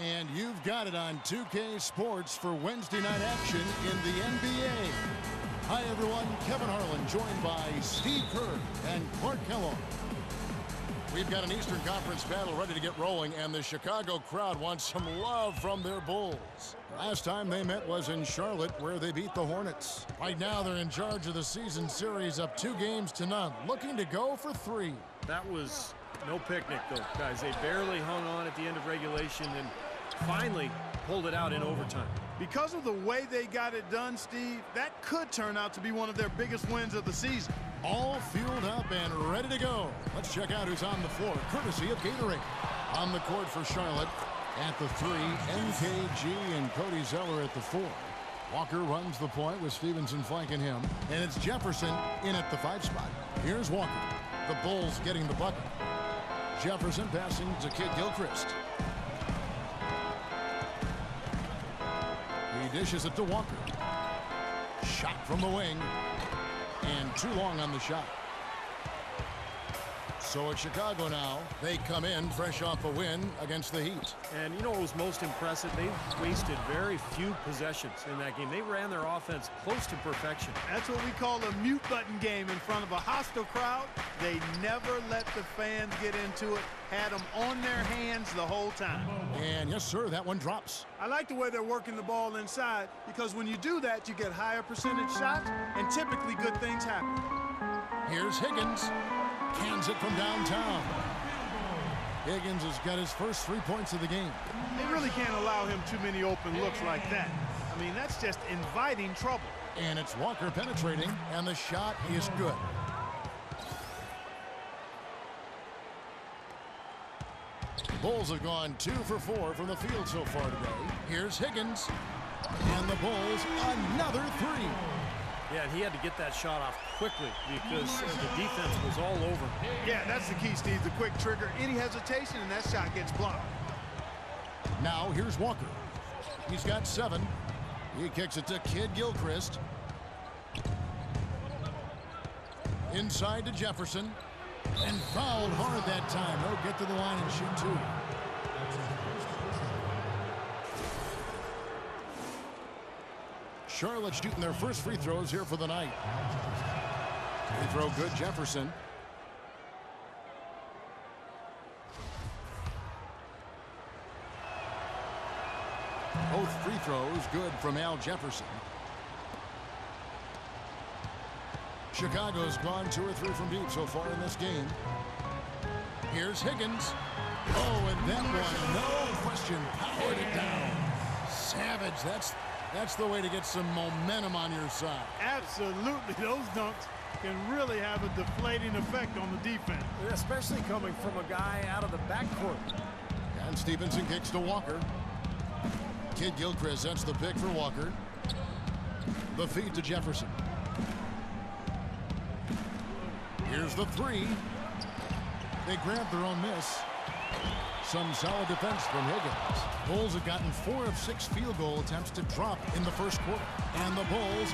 And you've got it on 2K Sports for Wednesday night action in the NBA. Hi, everyone. Kevin Harlan joined by Steve Kerr and Clark Kellogg. We've got an Eastern Conference battle ready to get rolling, and the Chicago crowd wants some love from their Bulls. Last time they met was in Charlotte, where they beat the Hornets. Right now, they're in charge of the season series, up 2-0, looking to go for 3. That was no picnic, though, guys. They barely hung on at the end of regulation and finally pulled it out in overtime. Because of the way they got it done, Steve, that could turn out to be one of their biggest wins of the season. All fueled up and ready to go. Let's check out who's on the floor, courtesy of Gatorade. On the court for Charlotte, at the 3, NKG and Cody Zeller at the 4. Walker runs the point with Stevenson flanking him, and it's Jefferson in at the 5 spot. Here's Walker. The Bulls getting the bucket. Jefferson passing to Kid Gilchrist. He dishes it to Walker. Shot from the wing. And too long on the shot. So it's Chicago now. They come in fresh off a win against the Heat. And you know what was most impressive? They wasted very few possessions in that game. They ran their offense close to perfection. That's what we call a mute button game in front of a hostile crowd. They never let the fans get into it. Had them on their hands the whole time. And yes, sir, that one drops. I like the way they're working the ball inside, because when you do that, you get higher percentage shots, and typically good things happen. Here's Higgins. Cans it from downtown. Higgins has got his first 3 points of the game. They really can't allow him too many open looks like that. I mean, that's just inviting trouble. And it's Walker penetrating, and the shot is good. The Bulls have gone 2 for 4 from the field so far today. Here's Higgins. And the Bulls, another 3. Yeah, and he had to get that shot off quickly because the defense was all over. Yeah, that's the key, Steve. The quick trigger. Any hesitation, and that shot gets blocked. Now, here's Walker. He's got 7. He kicks it to Kid Gilchrist. Inside to Jefferson. And fouled hard that time. He'll get to the line and shoot 2. Charlotte shooting their first free throws here for the night. Free throw good, Jefferson. Both free throws good from Al Jefferson. Chicago's gone 2 or 3 from deep so far in this game. Here's Higgins. Oh, and that one, no question, powered it down. Savage, that's the way to get some momentum on your side. Absolutely. Those dunks can really have a deflating effect on the defense. Especially coming from a guy out of the backcourt. And Stevenson kicks to Walker. Kid Gilchrist sets the pick for Walker. The feed to Jefferson. Here's the 3. They grabbed their own miss. Some solid defense from Higgins. Bulls have gotten 4 of 6 field goal attempts to drop in the first quarter. And the Bulls,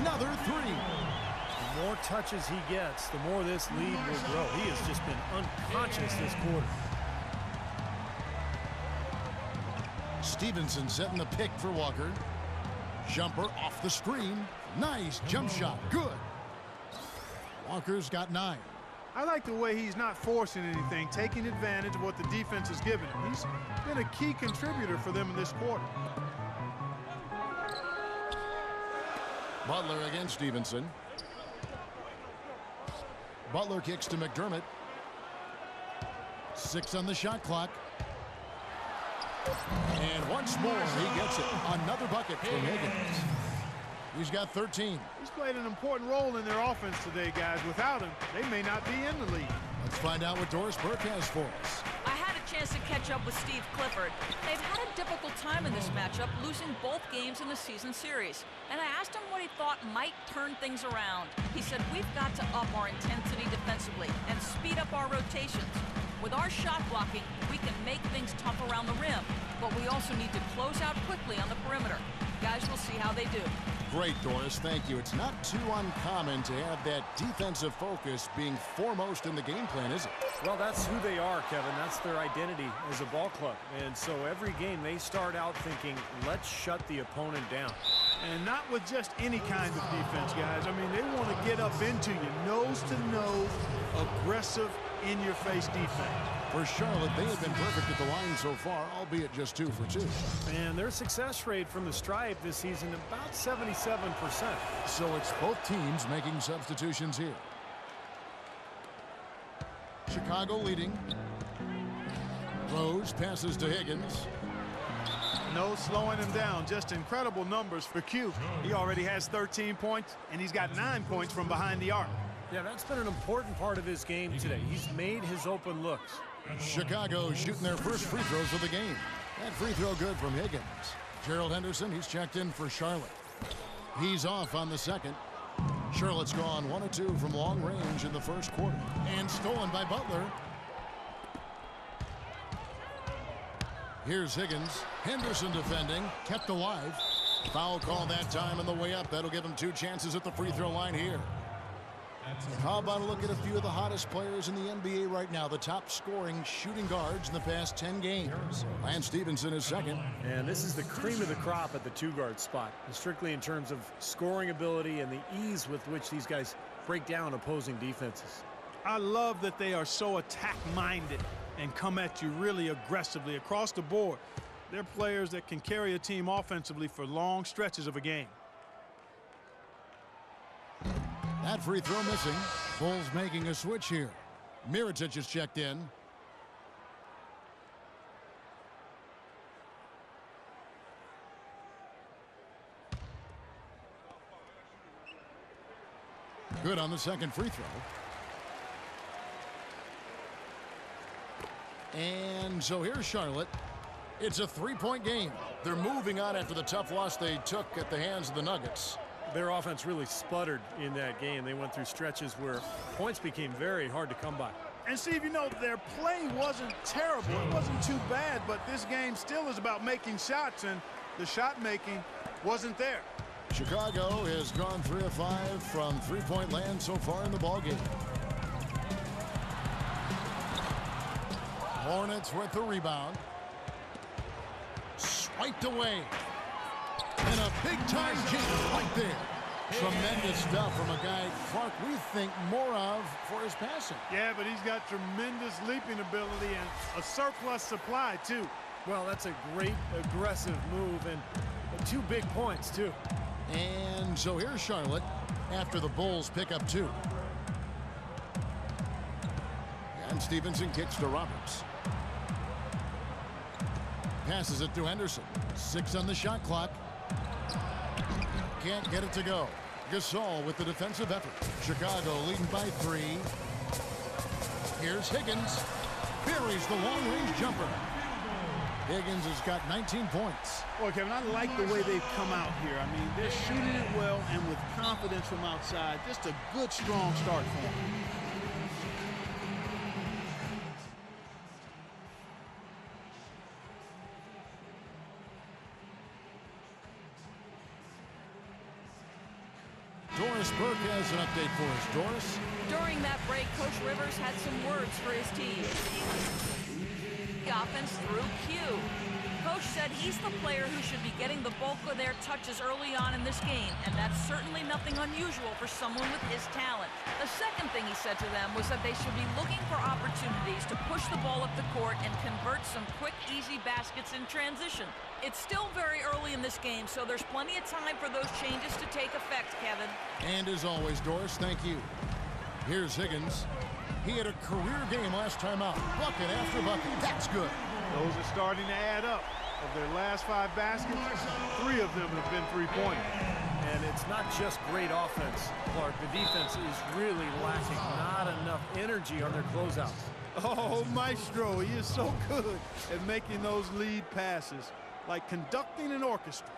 another 3. The more touches he gets, the more this lead will grow. He has just been unconscious this quarter. Stevenson setting the pick for Walker. Jumper off the screen. Nice jump shot. Good. Walker's got 9. I like the way he's not forcing anything, taking advantage of what the defense has given him. He's been a key contributor for them in this quarter. Butler against Stevenson. Butler kicks to McDermott. 6 on the shot clock. And once more, he gets it. Another bucket from Higgins. He's got 13. He's played an important role in their offense today, guys. Without him, they may not be in the league. Let's find out what Doris Burke has for us. I had a chance to catch up with Steve Clifford. They've had a difficult time in this matchup, losing both games in the season series. And I asked him what he thought might turn things around. He said, we've got to up our intensity defensively and speed up our rotations. With our shot blocking, we can make things tough around the rim, but we also need to close out quickly on the perimeter. Guys, we'll see how they do. great, Doris. Thank you. It's not too uncommon to have that defensive focus being foremost in the game plan, is it? Well, that's who they are, Kevin. That's their identity as a ball club. And so every game they start out thinking, let's shut the opponent down. And not with just any kind of defense, guys. I mean, they want to get up into you, nose to nose, aggressive, in-your-face defense. For Charlotte, they have been perfect at the line so far, albeit just 2 for 2. And their success rate from the stripe this season, about 77%. So it's both teams making substitutions here. Chicago leading. Rose passes to Higgins. No slowing him down. Just incredible numbers for Q. He already has 13 points, and he's got 9 points from behind the arc. Yeah, that's been an important part of his game today. He's made his open looks. Chicago shooting their first free throws of the game. That free throw good from Higgins. Gerald Henderson, he's checked in for Charlotte. He's off on the second. Charlotte's gone 1 of 2 from long range in the first quarter. And stolen by Butler. Here's Higgins. Henderson defending. Kept alive. Foul call that time on the way up. That'll give him 2 chances at the free throw line here. How about a look at a few of the hottest players in the NBA right now, the top scoring shooting guards in the past 10 games. Lance Stevenson is second. And this is the cream of the crop at the 2-guard spot, strictly in terms of scoring ability and the ease with which these guys break down opposing defenses. I love that they are so attack-minded and come at you really aggressively across the board. They're players that can carry a team offensively for long stretches of a game. That free throw missing. Bulls making a switch here. Mirotic is checked in. Good on the second free throw. And so here's Charlotte. It's a 3-point game. They're moving on after the tough loss they took at the hands of the Nuggets. Their offense really sputtered in that game. They went through stretches where points became very hard to come by. And Steve, you know, their play wasn't terrible. It wasn't too bad, but this game still is about making shots, and the shot making wasn't there. Chicago has gone 3 of 5 from 3-point land so far in the ballgame. Hornets with the rebound. Swiped away. And a big-time jam right there. Tremendous stuff from a guy, Clark, we think more of for his passing. Yeah, but he's got tremendous leaping ability and a surplus supply, too. Well, that's a great aggressive move, and 2 big points, too. And so here's Charlotte after the Bulls pick up 2. And Stevenson kicks to Roberts. Passes it to Henderson. 6 on the shot clock. Can't get it to go. Gasol with the defensive effort. Chicago leading by 3. Here's Higgins. Buries the long-range jumper. Higgins has got 19 points. Boy, Kevin, I like the way they've come out here. I mean, they're shooting it well and with confidence from outside. Just a good, strong start for them. Doris Burke has an update for us. Doris? During that break, Coach Rivers had some words for his team. The offense through Q. Coach said he's the player who should be getting the bulk of their touches early on in this game, and that's certainly nothing unusual for someone with his talent. The second thing he said to them was that they should be looking for opportunities to push the ball up the court and convert some quick, easy baskets in transition. It's still very early in this game, so there's plenty of time for those changes to take effect, Kevin. And as always, Doris, thank you. Here's Higgins. He had a career game last time out. Bucket after bucket. That's good. Those are starting to add up. Of their last 5 baskets, 3 of them have been 3-point. And it's not just great offense, Clark. The defense is really lacking. Not enough energy on their closeouts. Oh, Maestro, he is so good at making those lead passes, like conducting an orchestra.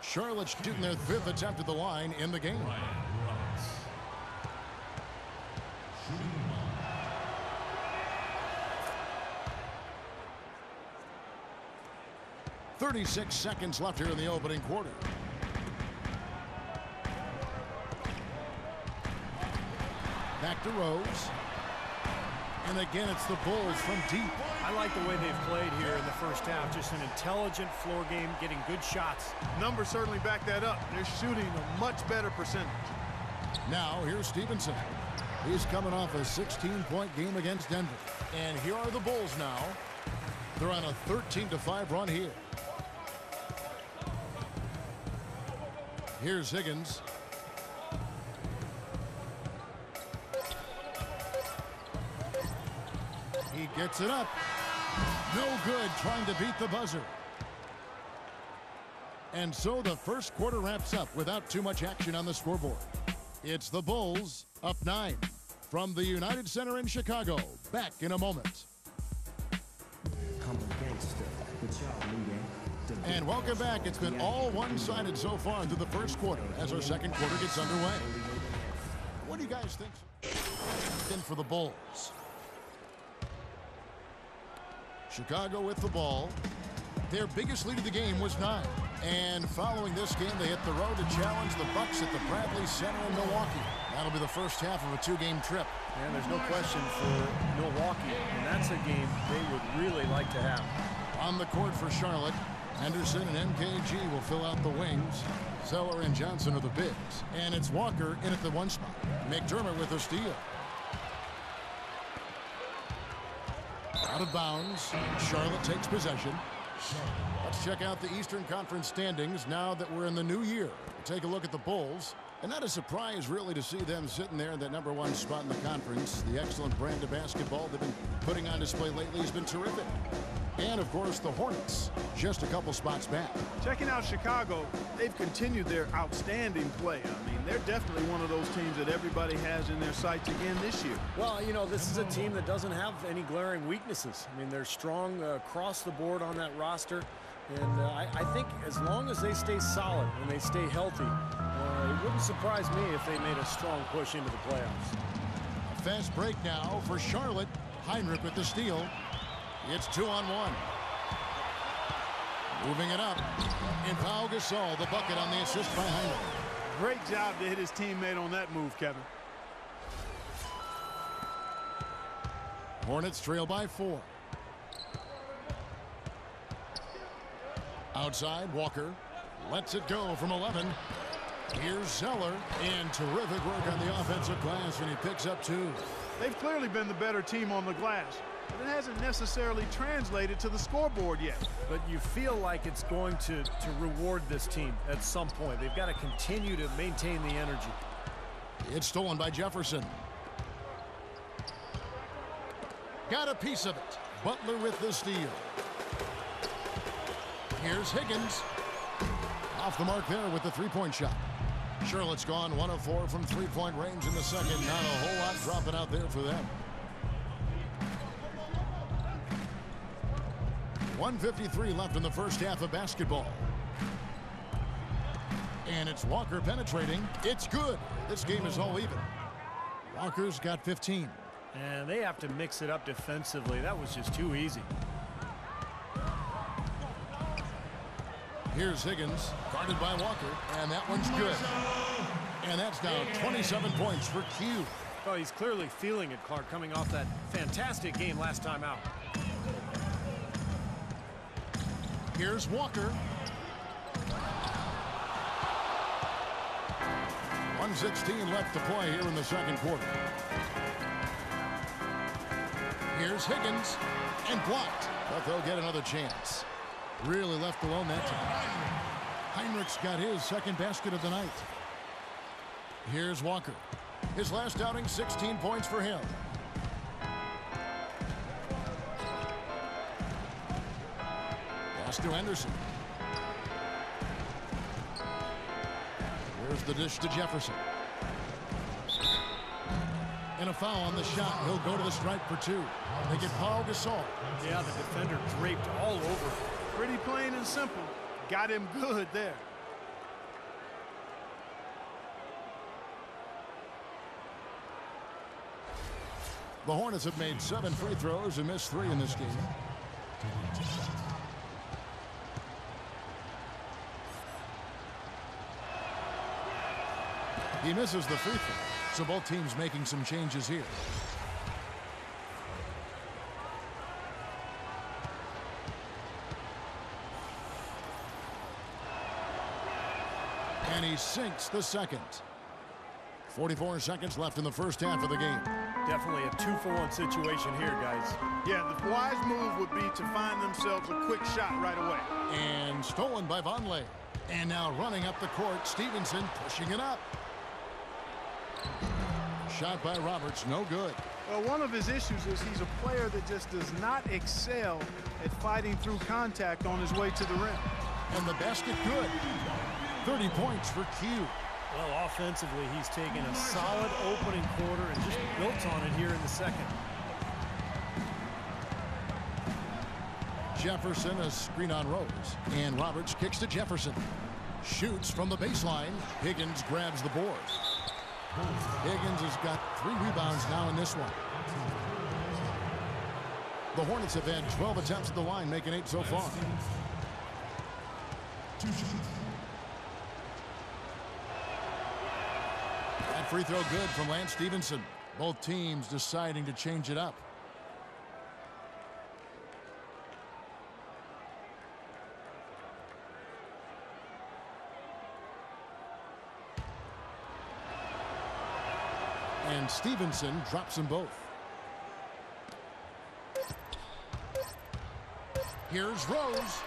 Charlotte shooting their 5th attempt at the line in the game. 36 seconds left here in the opening quarter. Back to Rose. And again, it's the Bulls from deep. I like the way they've played here in the first half. Just an intelligent floor game, getting good shots. Numbers certainly back that up. They're shooting a much better percentage. Now, here's Stevenson. He's coming off a 16-point game against Denver. And here are the Bulls now. They're on a 13-5 run here. Here's Higgins. He gets it up. No good, trying to beat the buzzer. And so the first quarter wraps up without too much action on the scoreboard. It's the Bulls up 9 from the United Center in Chicago. Back in a moment. And welcome back. It's been all one-sided so far through the first quarter as our second quarter gets underway. What do you guys think? In for the Bulls. Chicago with the ball. Their biggest lead of the game was 9. And following this game, they hit the road to challenge the Bucks at the Bradley Center in Milwaukee. That'll be the first half of a 2-game trip. And there's no question for Milwaukee, and that's a game they would really like to have. On the court for Charlotte, Henderson and MKG will fill out the wings. Zeller and Johnson are the bigs. And it's Walker in at the 1 spot. McDermott with a steal. Out of bounds. Charlotte takes possession. Let's check out the Eastern Conference standings now that we're in the new year. Take a look at the Bulls. And not a surprise, really, to see them sitting there in that #1 spot in the conference. The excellent brand of basketball they've been putting on display lately has been terrific. And, of course, the Hornets, just a couple spots back. Checking out Chicago, they've continued their outstanding play. I mean, they're definitely one of those teams that everybody has in their sights again this year. Well, you know, this is a team that doesn't have any glaring weaknesses. I mean, they're strong across the board on that roster. And I think as long as they stay solid and they stay healthy, it wouldn't surprise me if they made a strong push into the playoffs. A fast break now for Charlotte. Heinrich with the steal. It's 2-on-1. Moving it up. And Pau Gasol, the bucket on the assist by Heinrich. Great job to hit his teammate on that move, Kevin. Hornets trail by 4. Outside, Walker lets it go from 11. Here's Zeller, and terrific work on the offensive glass, and he picks up 2. They've clearly been the better team on the glass, but it hasn't necessarily translated to the scoreboard yet. But you feel like it's going to reward this team at some point. They've got to continue to maintain the energy. It's stolen by Jefferson. Got a piece of it. Butler with the steal. Here's Higgins. Off the mark there with the 3-point shot. Charlotte's gone 1 of 4 from 3-point range in the second. Not a whole lot dropping out there for them. 1:53 left in the first half of basketball. And it's Walker penetrating. It's good. This game is all even. Walker's got 15. And they have to mix it up defensively. That was just too easy. Here's Higgins, guarded by Walker, and that one's good. And that's now 27 points for Q. Oh, he's clearly feeling it, Clark, coming off that fantastic game last time out. Here's Walker. 1:16 left to play here in the second quarter. Here's Higgins, and blocked, but they'll get another chance. Really left alone that time. Heinrich's got his second basket of the night. Here's Walker. His last outing, 16 points for him. Pass to Henderson. Here's the dish to Jefferson. And a foul on the shot. He'll go to the stripe for 2. They get Pau Gasol. Yeah, the defender draped all over him. Pretty plain and simple. Got him good there. The Hornets have made 7 free throws and missed 3 in this game. He misses the free throw. So both teams making some changes here. And he sinks the second. 44 seconds left in the first half of the game. Definitely a 2-for-1 situation here, guys. Yeah, the wise move would be to find themselves a quick shot right away. And stolen by Vonleh. And now running up the court, Stevenson pushing it up. Shot by Roberts, no good. Well, one of his issues is he's a player that just does not excel at fighting through contact on his way to the rim. And the basket good. 30 points for Q. Well, offensively, he's taken a solid opening quarter and just built on it here in the second. Jefferson, a screen on Rose. And Roberts kicks to Jefferson. Shoots from the baseline. Higgins grabs the board. Higgins has got 3 rebounds now in this one. The Hornets have had 12 attempts at the line, making 8 so far. That free throw good from Lance Stevenson. Both teams deciding to change it up. And Stevenson drops them both. Here's Rose.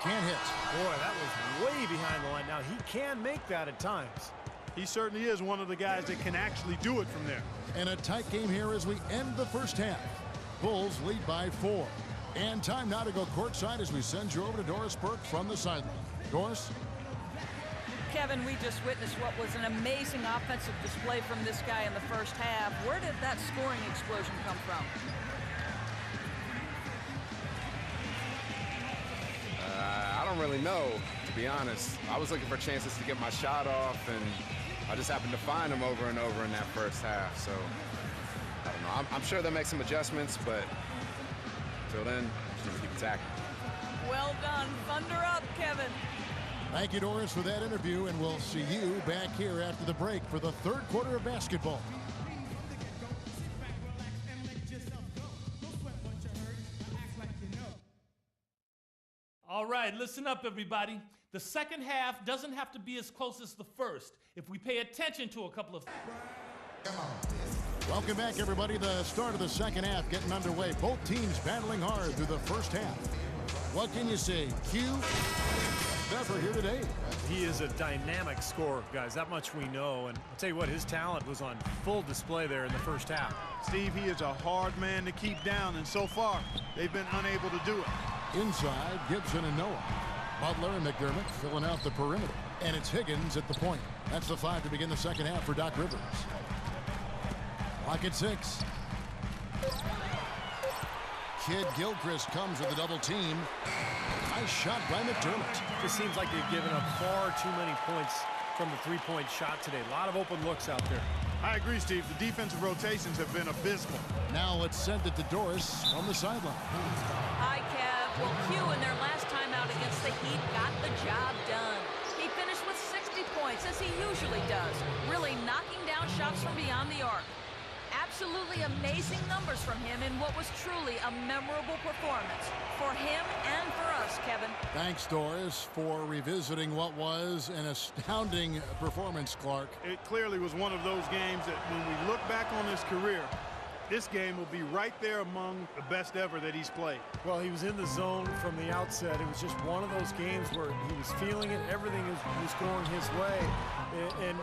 Can't hit. Boy, that was way behind the line. Now, he can make that at times. He certainly is one of the guys that can actually do it from there. And a tight game here as we end the first half. Bulls lead by 4. And time now to go courtside as we send you over to Doris Burke from the sideline. Doris? Kevin, we just witnessed what was an amazing offensive display from this guy in the first half. Where did that scoring explosion come from? I don't really know, to be honest. I was looking for chances to get my shot off, and I just happened to find them over and over in that first half. So, I don't know. I'm sure they'll make some adjustments, but until then, just gonna keep attacking. Well done. Thunder up, Kevin. Thank you, Doris, for that interview, and we'll see you back here after the break for the third quarter of basketball. All right, listen up, everybody. The second half doesn't have to be as close as the first if we pay attention to a couple of... Welcome back, everybody. The start of the second half getting underway. Both teams battling hard through the first half. What can you say? Q never here today. He is a dynamic scorer, guys. That much we know. And I'll tell you what, his talent was on full display there in the first half. Steve, he is a hard man to keep down, and so far, they've been unable to do it. Inside, Gibson and Noah. Butler and McDermott filling out the perimeter. And it's Higgins at the point. That's the 5 to begin the second half for Doc Rivers. Clock at 6. Kid Gilchrist comes with a double team. Nice shot by McDermott. It seems like they've given up far too many points from the three-point shot today. A lot of open looks out there. I agree, Steve. The defensive rotations have been abysmal. Now let's send it to Doris on the sideline. Hi, Kev. Well, Q in their last time out against the Heat got the job done. He finished with 60 points, as he usually does, really knocking down shots from beyond the arc. Absolutely amazing numbers from him in what was truly a memorable performance for him and for us, Kevin. Thanks, Doris, for revisiting what was an astounding performance, Clark. It clearly was one of those games that when we look back on his career, this game will be right there among the best ever that he's played. Well, he was in the zone from the outset. It was just one of those games where he was feeling it. Everything was going his way, and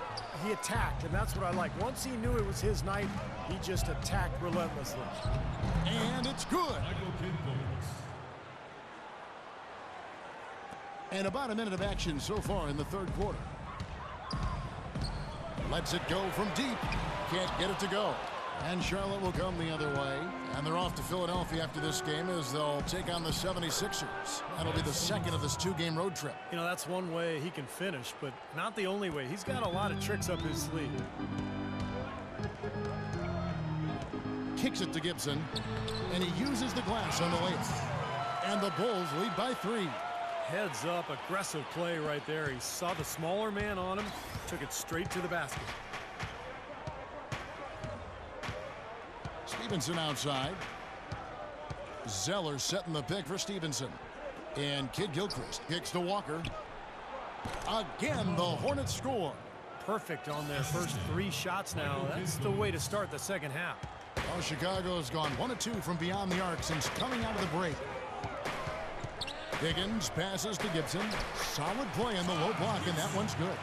he attacked, and that's what I like. Once he knew it was his night, he just attacked relentlessly. And it's good. And about a minute of action so far in the third quarter. Lets it go from deep. Can't get it to go. And Charlotte will come the other way. And they're off to Philadelphia after this game as they'll take on the 76ers. That'll be the second of this two-game road trip. You know, that's one way he can finish, but not the only way. He's got a lot of tricks up his sleeve. Kicks it to Gibson. And he uses the glass on the layup. And the Bulls lead by 3. Heads up, aggressive play right there. He saw the smaller man on him, took it straight to the basket. Stevenson outside. Zeller setting the pick for Stevenson. And Kid Gilchrist kicks to Walker. Again, the Hornets score. Perfect on their first 3 shots now. That's the way to start the second half. Well, Chicago has gone 1 of 2 from beyond the arc since coming out of the break. Higgins passes to Gibson. Solid play in the low block, and that one's good.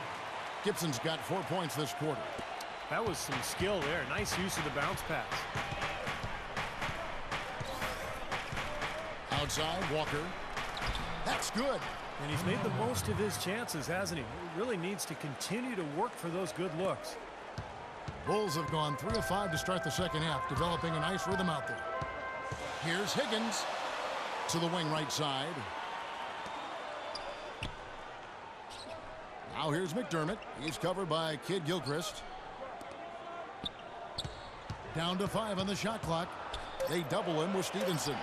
Gibson's got 4 points this quarter. That was some skill there. Nice use of the bounce pass. Outside, Walker. That's good. And he's made the most of his chances, hasn't he? He really needs to continue to work for those good looks. Bulls have gone 3 of 5 to start the second half, developing a nice rhythm out there. Here's Higgins to the wing right side. Now here's McDermott. He's covered by Kid Gilchrist. Down to 5 on the shot clock. They double him with Stevenson.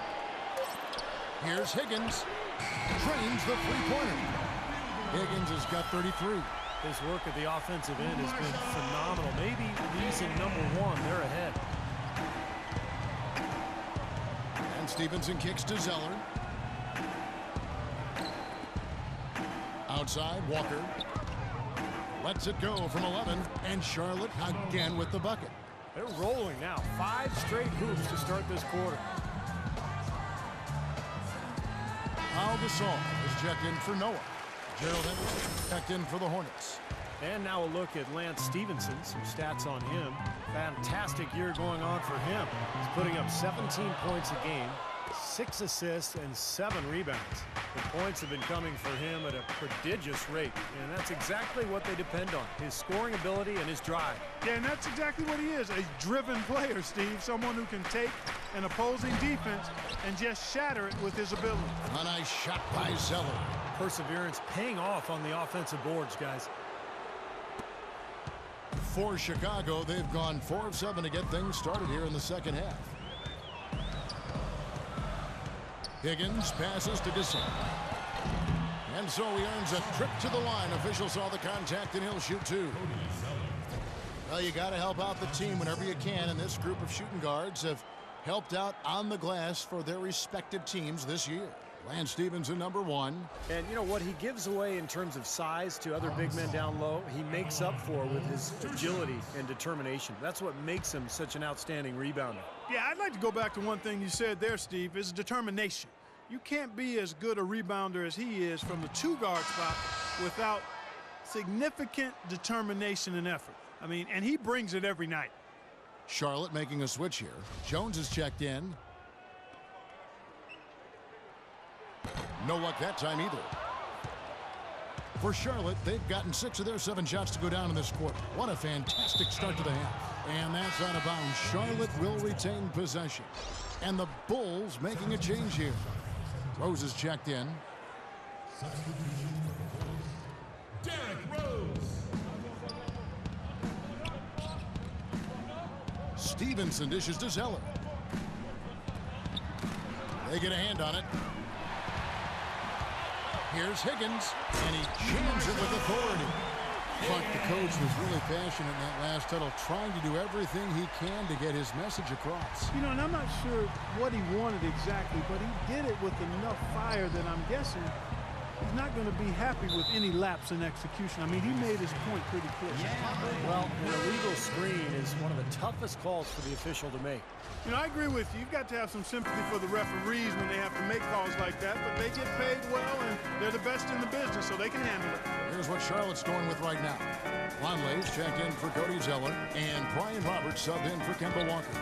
Here's Higgins. Trains the three-pointer. Higgins has got 33. His work at the offensive end has been phenomenal. Maybe reason number 1, they're ahead. And Stevenson kicks to Zeller. Outside, Walker. Lets it go from 11. And Charlotte again with the bucket. They're rolling now. 5 straight hoops to start this quarter. Al Gasol is checked in for Noah. Gerald Henderson checked in for the Hornets. And now a look at Lance Stevenson. Some stats on him. Fantastic year going on for him. He's putting up 17 points a game, 6 assists, and 7 rebounds. The points have been coming for him at a prodigious rate, and that's exactly what they depend on, his scoring ability and his drive. Yeah, and that's exactly what he is, a driven player, Steve. Someone who can take an opposing defense and just shatter it with his ability. A nice shot by Zeller. Perseverance paying off on the offensive boards, guys. For Chicago, they've gone 4 of 7 to get things started here in the second half. Higgins passes to Gasol. And so he earns a trip to the line. Officials saw the contact, and he'll shoot 2. Well, you got to help out the team whenever you can, and this group of shooting guards have helped out on the glass for their respective teams this year. Lance Stevenson, number 1. And you know what he gives away in terms of size to other big men down low, he makes up for with his agility and determination. That's what makes him such an outstanding rebounder. Yeah, I'd like to go back to one thing you said there, Steve, is determination. You can't be as good a rebounder as he is from the 2-guard spot without significant determination and effort. I mean, and he brings it every night. Charlotte making a switch here. Jones is checked in. No luck that time either. For Charlotte, they've gotten 6 of their 7 shots to go down in this quarter. What a fantastic start to the half. And that's out of bounds. Charlotte will retain possession. And the Bulls making a change here. Rose is checked in. Stevenson dishes to Zeller. They get a hand on it. Here's Higgins, and he jams it with authority. Clark, the coach, was really passionate in that last huddle, trying to do everything he can to get his message across. You know, and I'm not sure what he wanted exactly, but he did it with enough fire that I'm guessing he's not going to be happy with any lapse in execution. I mean, he made his point pretty clear. Well, an illegal screen is one of the toughest calls for the official to make. You know, I agree with you. You've got to have some sympathy for the referees when they have to make calls like that, but they get paid well, and they're the best in the business, so they can handle it. Here's what Charlotte's going with right now. Longley's checked in for Cody Zeller, and Brian Roberts subbed in for Kemba Walker.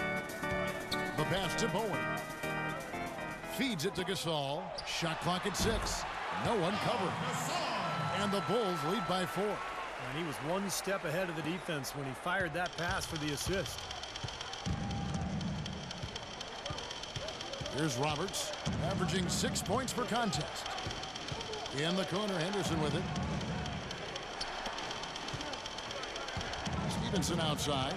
The pass to Bowen. Feeds it to Gasol. Shot clock at 6. No one covered. And the Bulls lead by 4. And he was one step ahead of the defense when he fired that pass for the assist. Here's Roberts, averaging 6 points per contest. In the corner, Henderson with it. Stevenson outside.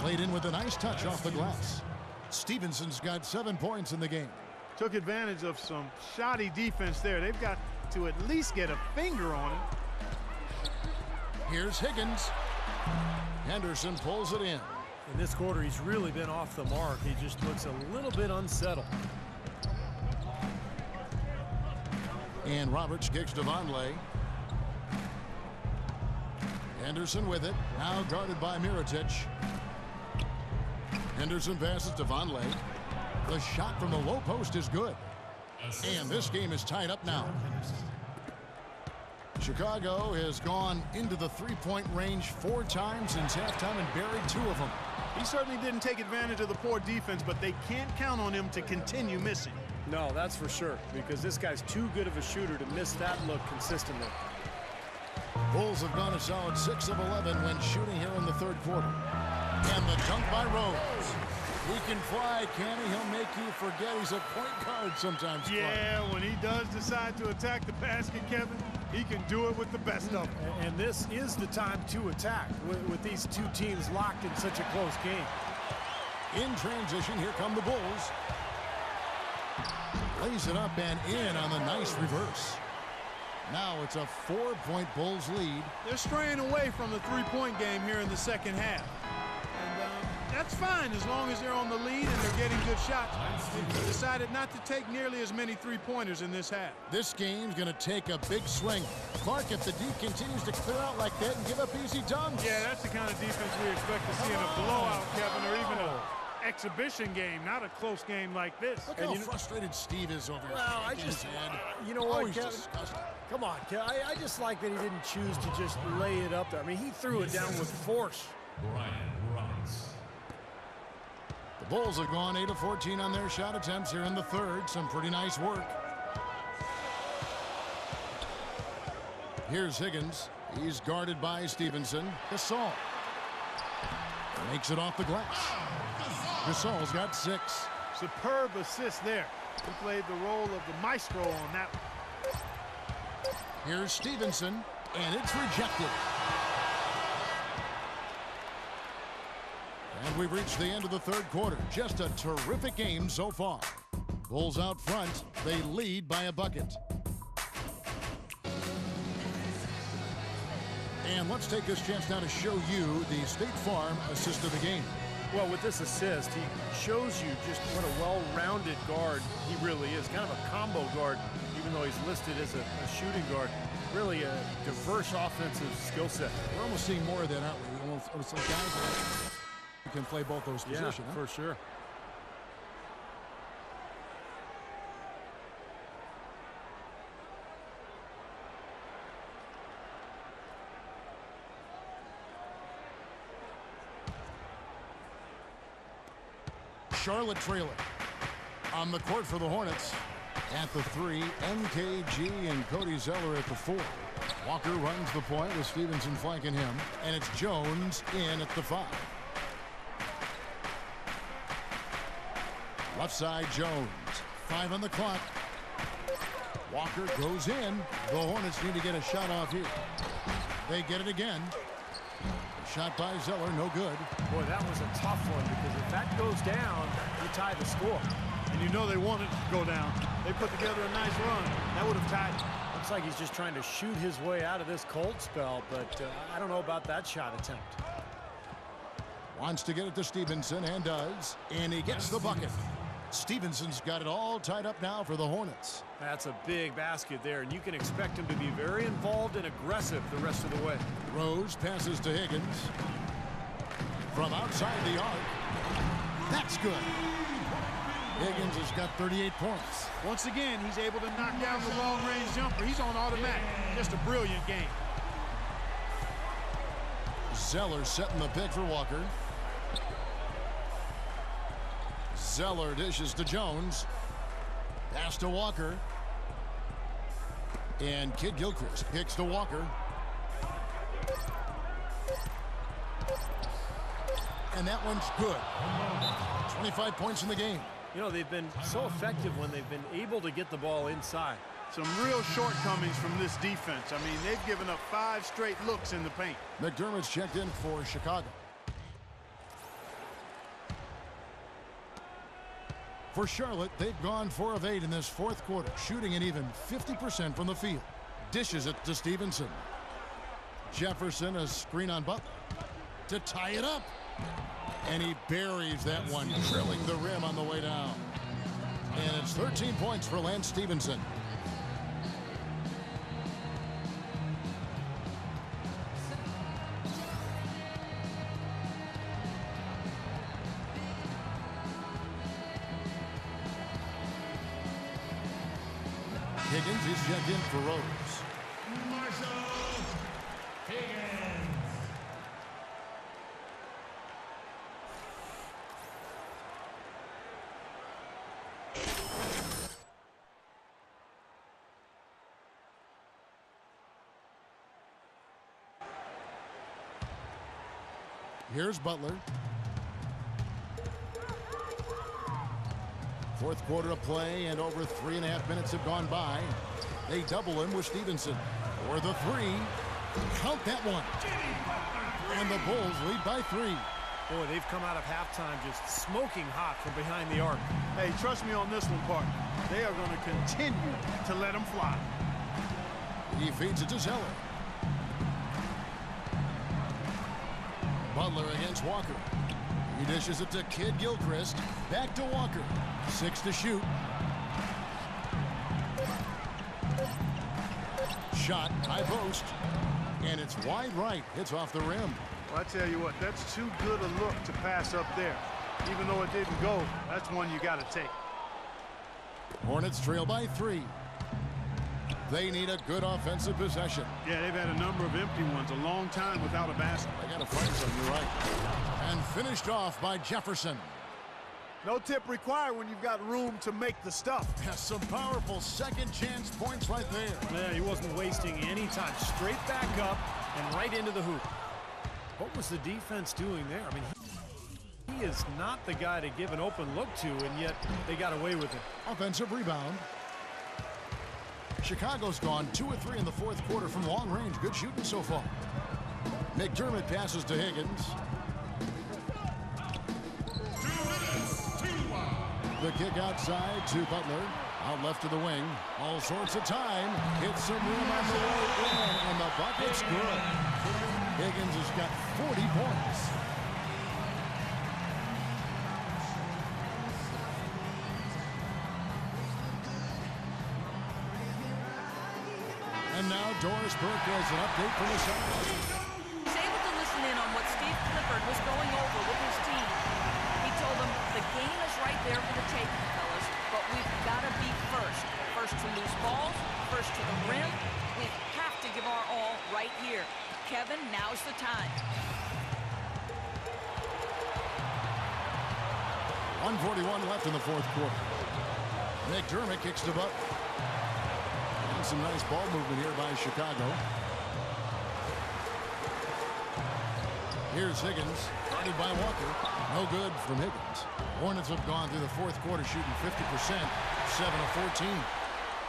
Played in with a nice touch off the glass. Stevenson's got 7 points in the game. Took advantage of some shoddy defense there. They've got to at least get a finger on it. Here's Higgins. Henderson pulls it in. In this quarter, he's really been off the mark. He just looks a little bit unsettled. And Roberts kicks to Vonleh. Henderson with it. Now guarded by Mirotic. Henderson passes to Vonleh. The shot from the low post is good. And this game is tied up now. Chicago has gone into the three-point range 4 times since halftime and buried 2 of them. He certainly didn't take advantage of the poor defense, but they can't count on him to continue missing. No, that's for sure, because this guy's too good of a shooter to miss that look consistently. Bulls have gone a solid 6 of 11 when shooting here in the third quarter. And the dunk by Rose. He can fly, can he? He'll make you forget he's a point guard sometimes. Yeah, when he does decide to attack the basket, Kevin, he can do it with the best of them. And this is the time to attack with these 2 teams locked in such a close game. In transition, here come the Bulls. Lays it up and in on the nice reverse. Now it's a 4-point Bulls lead. They're straying away from the three-point game here in the second half. And that's fine as long as they're on the lead and they're getting good shots. They've decided not to take nearly as many three-pointers in this half. This game's going to take a big swing. Clark, if the D continues to clear out like that and give up easy dunks. Yeah, that's the kind of defense we expect to see in a blowout, Kevin, or even an exhibition game, not a close game like this. Look how frustrated Steve is over here. Well, you know what, Kevin? Disgusting. Come on, Kevin. I just like that he didn't choose to just lay it up there. I mean, he threw it down with force. The Bulls have gone 8 of 14 on their shot attempts here in the third. Some pretty nice work. Here's Higgins. He's guarded by Stevenson. Gasol makes it off the glass. Gasol's got 6. Superb assist there. He played the role of the maestro on that one. Here's Stevenson, and it's rejected. And we've reached the end of the third quarter. Just a terrific game so far. Bulls out front. They lead by a bucket. And let's take this chance now to show you the State Farm assist of the game. Well, with this assist, he shows you just what a well-rounded guard he really is. Kind of a combo guard, even though he's listed as a shooting guard. Really a diverse offensive skill set. We're almost seeing more of that, aren't we? Almost like guys who can play both those positions. Yeah, for sure. Charlotte trailer on the court for the Hornets. At the 3, MKG and Cody Zeller at the 4. Walker runs the point with Stevenson flanking him, and it's Jones in at the 5. Left side, Jones. 5 on the clock. Walker goes in. The Hornets need to get a shot off here. They get it again. Shot by Zeller, no good. Boy, that was a tough one, because if that goes down, you tie the score. And you know they want it to go down. They put together a nice run. That would have tied it. Looks like he's just trying to shoot his way out of this cold spell, but I don't know about that shot attempt. Wants to get it to Stevenson, and does. And he gets the bucket. Stevenson's got it all tied up now for the Hornets. That's a big basket there, and you can expect him to be very involved and aggressive the rest of the way. Rose passes to Higgins. From outside the arc. That's good. Higgins has got 38 points. Once again, he's able to knock down the long-range jumper. He's on automatic. Just a brilliant game. Zeller setting the pick for Walker. Zeller dishes to Jones. Pass to Walker. And Kid Gilchrist kicks to Walker. And that one's good. 25 points in the game. You know, they've been so effective when they've been able to get the ball inside. Some real shortcomings from this defense. I mean, they've given up 5 straight looks in the paint. McDermott's checked in for Chicago. For Charlotte, they've gone 4 of 8 in this fourth quarter, shooting an even 50% from the field. Dishes it to Stevenson. Jefferson, a screen on Butler to tie it up. And he buries that one, drilling the rim on the way down. And it's 13 points for Lance Stevenson. Higgins is checked in for Rose. Here's Butler. Fourth quarter of play, and over 3.5 minutes have gone by. They double him with Stevenson. For the three. Count that one. And the Bulls lead by 3. Boy, they've come out of halftime just smoking hot from behind the arc. Hey, trust me on this one, partner. They are going to continue to let them fly. He feeds it to Zeller. Butler against Walker. He dishes it to Kid Gilchrist. Back to Walker. 6 to shoot. Shot, high post. And it's wide right. It's off the rim. Well, I tell you what, that's too good a look to pass up there. Even though it didn't go, that's one you got to take. Hornets trail by 3. They need a good offensive possession. Yeah, they've had a number of empty ones, a long time without a basket. They got to find some, you're right. And finished off by Jefferson. No tip required when you've got room to make the stuff. Yeah, some powerful second chance points right there. Yeah, he wasn't wasting any time. Straight back up and right into the hoop. What was the defense doing there? I mean, he is not the guy to give an open look to, and yet they got away with it. Offensive rebound. Chicago's gone 2 of 3 in the fourth quarter from long range. Good shooting so far. McDermott passes to Higgins. The kick outside to Butler. Out left to the wing. All sorts of time. Hits some room on the way in, and the bucket's good. Higgins has got 40 points. And now Doris Burke has an update from the sideline. He's able to listen in on what Steve Clifford was going over with his team. He told them, the game is right there for the taking, fellas, but we've got to be first. First to lose balls, first to the rim. We have to give our all right here. Kevin, now's the time. 1:41 left in the fourth quarter. McDermott kicks to Butler. And some nice ball movement here by Chicago. Here's Higgins, guarded by Walker. No good from Higgins. Hornets have gone through the fourth quarter shooting 50%, 7 of 14.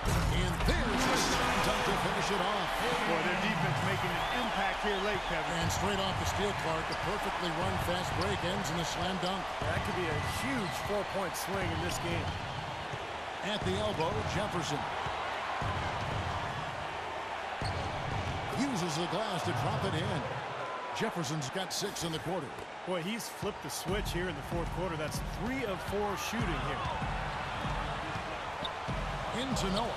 And there's a slam dunk to finish it off. Boy, their defense making an impact here late, Kevin. And straight off the steal, Clark, a perfectly run fast break ends in a slam dunk. That could be a huge 4-point swing in this game. At the elbow, Jefferson. Uses the glass to drop it in. Jefferson's got 6 in the quarter. Boy, he's flipped the switch here in the fourth quarter. That's 3 of 4 shooting here. Into Noah.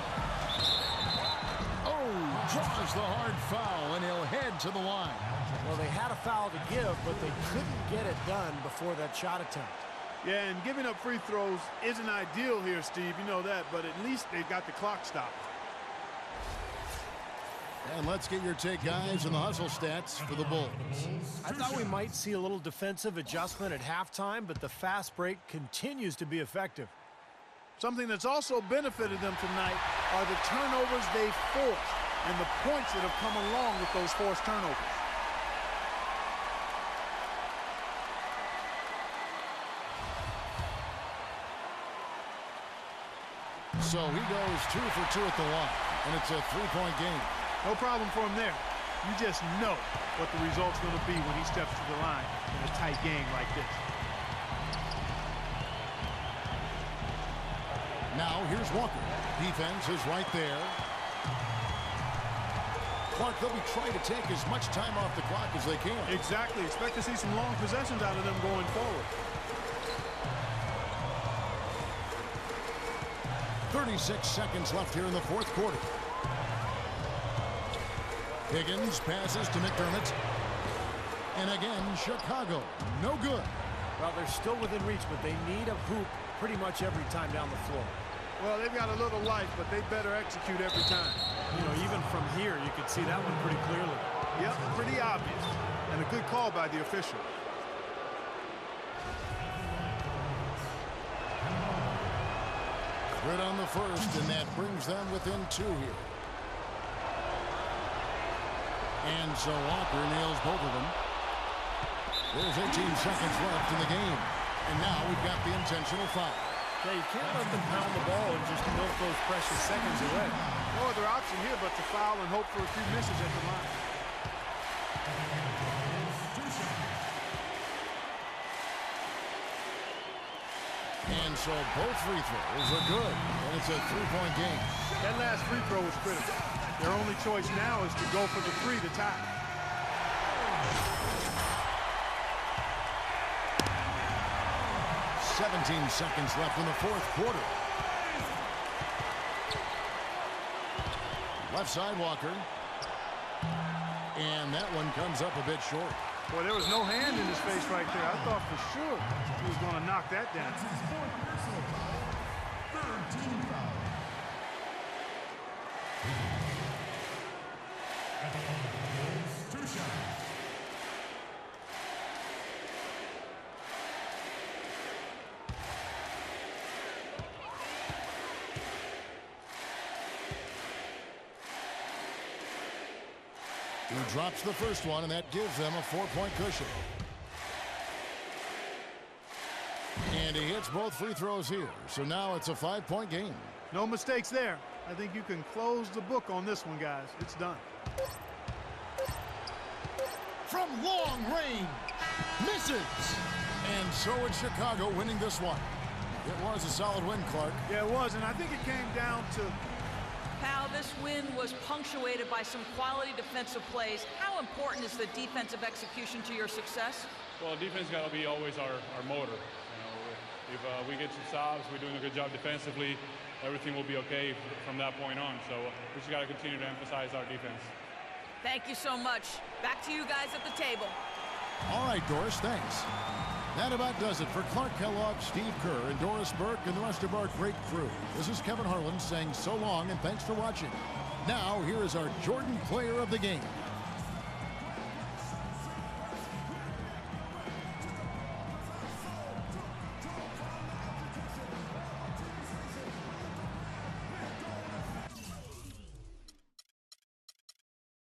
Oh, draws the hard foul, and he'll head to the line. Well, they had a foul to give, but they couldn't get it done before that shot attempt. Yeah, and giving up free throws isn't ideal here, Steve. You know that, but at least they've got the clock stopped. And let's get your take, guys, on the hustle stats for the Bulls. I thought we might see a little defensive adjustment at halftime, but the fast break continues to be effective. Something that's also benefited them tonight are the turnovers they forced and the points that have come along with those forced turnovers. So he goes 2 for 2 at the line, and it's a 3-point game. No problem for him there. You just know what the result's going to be when he steps to the line in a tight game like this. Now here's Walker. Defense is right there. Clark, they'll be trying to take as much time off the clock as they can. Exactly. Expect to see some long possessions out of them going forward. 36 seconds left here in the fourth quarter. Higgins passes to McDermott. And again, Chicago, no good. Well, they're still within reach, but they need a hoop pretty much every time down the floor. Well, they've got a little life, but they better execute every time. You know, even from here, you could see that one pretty clearly. Yep, pretty obvious. And a good call by the official. Good on the first, and that brings them within 2 here. And so Walker nails both of them. There's 18 seconds left in the game. And now we've got the intentional foul. Yeah, you can't let them pound the ball and just milk those precious seconds away. No other option here but to foul and hope for a few misses at the line. And so both free throws are good. And it's a 3-point game. That last free throw was critical. Their only choice now is to go for the 3 to tie. "17 seconds left in the fourth quarter. Left side Walker. And that one comes up a bit short. Boy, there was no hand in his face right there. I thought for sure he was going to knock that down. He drops the first one, and that gives them a 4-point cushion. And he hits both free throws here. So now it's a 5-point game. No mistakes there. I think you can close the book on this one, guys. It's done. From long range, misses. And so it's Chicago winning this one. It was a solid win, Clark. Yeah, it was, and I think it came down to... Pal, this win was punctuated by some quality defensive plays. How important is the defensive execution to your success? Well, defense got to be always our motor. You know, if we get some stops, we're doing a good job defensively, everything will be okay from that point on. So we just got to continue to emphasize our defense. Thank you so much. Back to you guys at the table. All right, Doris, thanks. That about does it for Clark Kellogg, Steve Kerr, and Doris Burke, and the rest of our great crew. This is Kevin Harlan saying so long and thanks for watching. Now, here is our Jordan Player of the Game.